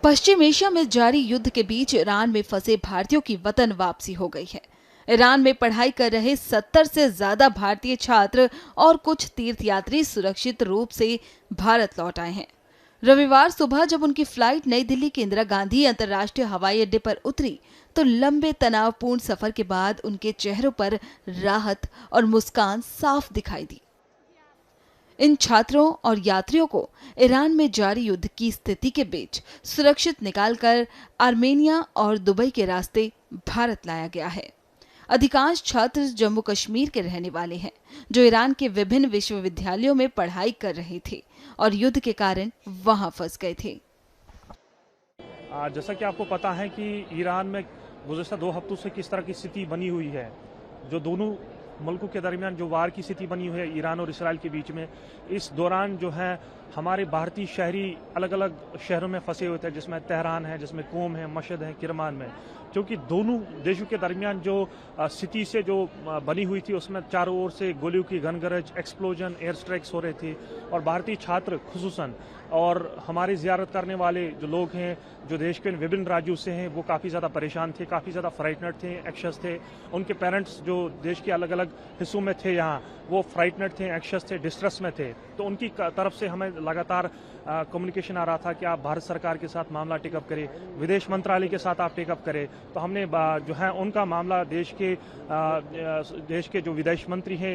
पश्चिम Asia में जारी युद्ध के बीच ईरान में फंसे भारतीयों की वतन वापसी हो गई है। ईरान में पढ़ाई कर रहे 70 से ज्यादा भारतीय छात्र और कुछ तीर्थयात्री सुरक्षित रूप से भारत लौट आए हैं। रविवार सुबह जब उनकी फ्लाइट नई दिल्ली के इंदिरा गांधी अंतर्राष्ट्रीय हवाई अड्डे पर उतरी तो लंबे तनावपूर्ण सफर के बाद उनके चेहरों पर राहत और मुस्कान साफ दिखाई दी। इन छात्रों और यात्रियों को ईरान में जारी युद्ध की स्थिति के बीच सुरक्षित निकालकर आर्मेनिया और दुबई के रास्ते भारत लाया गया है। अधिकांश छात्र जम्मू कश्मीर के रहने वाले हैं, जो ईरान के विभिन्न विश्वविद्यालयों में पढ़ाई कर रहे थे और युद्ध के कारण वहां फंस गए थे। जैसा कि आपको पता है कि ईरान में गुज़श्ता 2 हफ्तों से किस तरह की स्थिति बनी हुई है, जो दोनों मुल्कों के दरमियान जो वार की स्थिति बनी हुई है ईरान और इसराइल के बीच में। इस दौरान जो है हमारे भारतीय शहरी अलग अलग शहरों में फंसे हुए थे, जिसमें तेहरान है, जिसमें कोम है, मशहद है, किरमान में, क्योंकि दोनों देशों के दरमियान जो स्थिति से जो बनी हुई थी उसमें चारों ओर से गोलियों की घनगरज, एक्सप्लोजन, एयर स्ट्राइक्स हो रहे थे और भारतीय छात्र खुसूसन और हमारी ज़ियारत करने वाले जो लोग हैं जो देश के विभिन्न राज्यों से हैं वो काफ़ी ज़्यादा परेशान थे, काफ़ी ज़्यादा फ्राइटनड थे, एंग्शियस थे। उनके पेरेंट्स जो देश के अलग अलग हिस्सों में थे यहाँ, वो फ्राइटनड थे, एंग्शियस थे, डिस्ट्रेस में थे। तो उनकी तरफ से हमें लगातार कम्युनिकेशन आ रहा था कि आप भारत सरकार के साथ मामला टेकअप करें, विदेश मंत्रालय के साथ आप टेकअप करें। तो हमने जो है उनका मामला देश के जो विदेश मंत्री हैं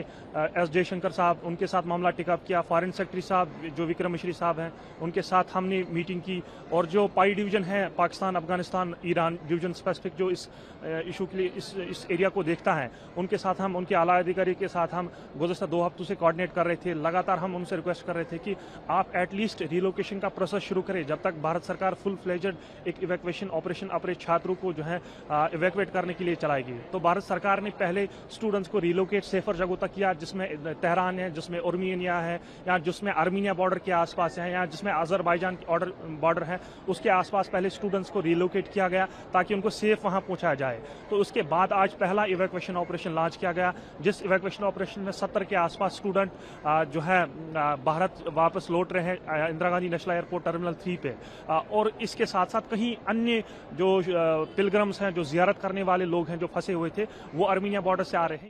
एस जयशंकर साहब, उनके साथ मामला टेकअप किया। फॉरेन सेक्रेटरी साहब जो विक्रम मिश्री साहब हैं, उनके साथ हमने मीटिंग की। और जो पाई डिवीजन है, Pakistan, Afghanistan, Iran division specific जो इस इशू के लिए इस एरिया को देखता है, उनके साथ हम, उनके आला अधिकारी के साथ हम गुज़श्ता 2 हफ्तों से कोऑर्डिनेट कर रहे थे। लगातार हम उनसे रिक्वेस्ट कर रहे थे कि आप एटलीस्ट रिलोकेशन का प्रोसेस शुरू करें जब तक भारत सरकार फुल फ्लेजेड एक इवैक्यूएशन ऑपरेशन अपने छात्रों को जो है इवैक्यूएट करने के लिए चलाएगी। तो भारत सरकार ने पहले स्टूडेंट्स को रिलोकेट सेफर जगहों तक किया, जिसमें तेहरान है, जिसमें आर्मेनिया है, या जिसमें आर्मेनिया बॉर्डर के आसपास है, या जिसमें अजरबैजान बॉर्डर है, उसके आसपास पहले स्टूडेंट्स को रिलोकेट किया गया ताकि उनको सेफ वहां पहुंचाया जाए। तो उसके बाद आज पहला इवैक्यूएशन ऑपरेशन लॉन्च किया गया, जिस इवैक्यूएशन ऑपरेशन में 70 के आसपास स्टूडेंट जो है भारत वापस लौट रहे हैं Indira Gandhi national airport terminal 3 पे। और इसके साथ साथ कहीं अन्य जो पिलग्रम्स हैं, जो जियारत करने वाले लोग हैं जो फंसे हुए थे, वो आर्मेनिया बॉर्डर से आ रहे हैं।